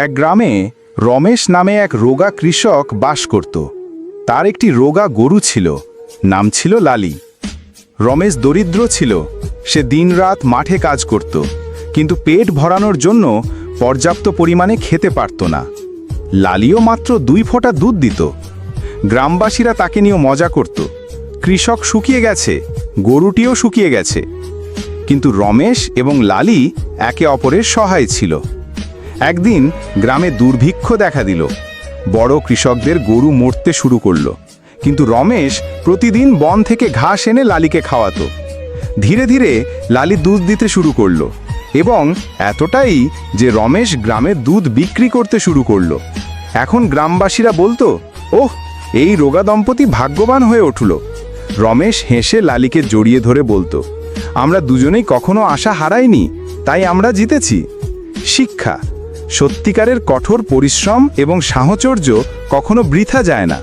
এক গ্রামে রমেশ নামে এক রোগা কৃষক বাস করত। তার একটি রোগা গরু ছিল, নাম ছিল লালি। রমেশ দরিদ্র ছিল, সে দিনরাত মাঠে কাজ করত, কিন্তু পেট ভরানোর জন্য পর্যাপ্ত পরিমাণে খেতে পারত না। লালিও মাত্র 2 ফোঁটা দুধ দিত। গ্রামবাসীরা তাকে নিয়ে মজা করত, কৃষক শুকিয়ে গেছে, গরুটিও শুকিয়ে গেছে। কিন্তু রমেশ এবং লালি একে অপরের সহায় ছিল। একদিন গ্রামে দুর্ভিক্ষ দেখা দিল। বড় কৃষকদের গরু মরতে শুরু করলো, কিন্তু রমেশ প্রতিদিন বন থেকে ঘাস এনে লালিকে খাওয়াতো। ধীরে ধীরে লালি দুধ দিতে শুরু করলো, এবং এতটাই যে রমেশ গ্রামে দুধ বিক্রি করতে শুরু করলো। এখন গ্রামবাসীরা বলতো, ওহ, এই রোগা দম্পতি ভাগ্যবান হয়ে উঠল। রমেশ হেসে লালিকে জড়িয়ে ধরে বলতো, আমরা দুজনেই কখনো আশা হারাইনি, তাই আমরা জিতেছি। শিক্ষা: সত্যিকারের কঠোর পরিশ্রম এবং সাহচর্য কখনো বৃথা যায় না।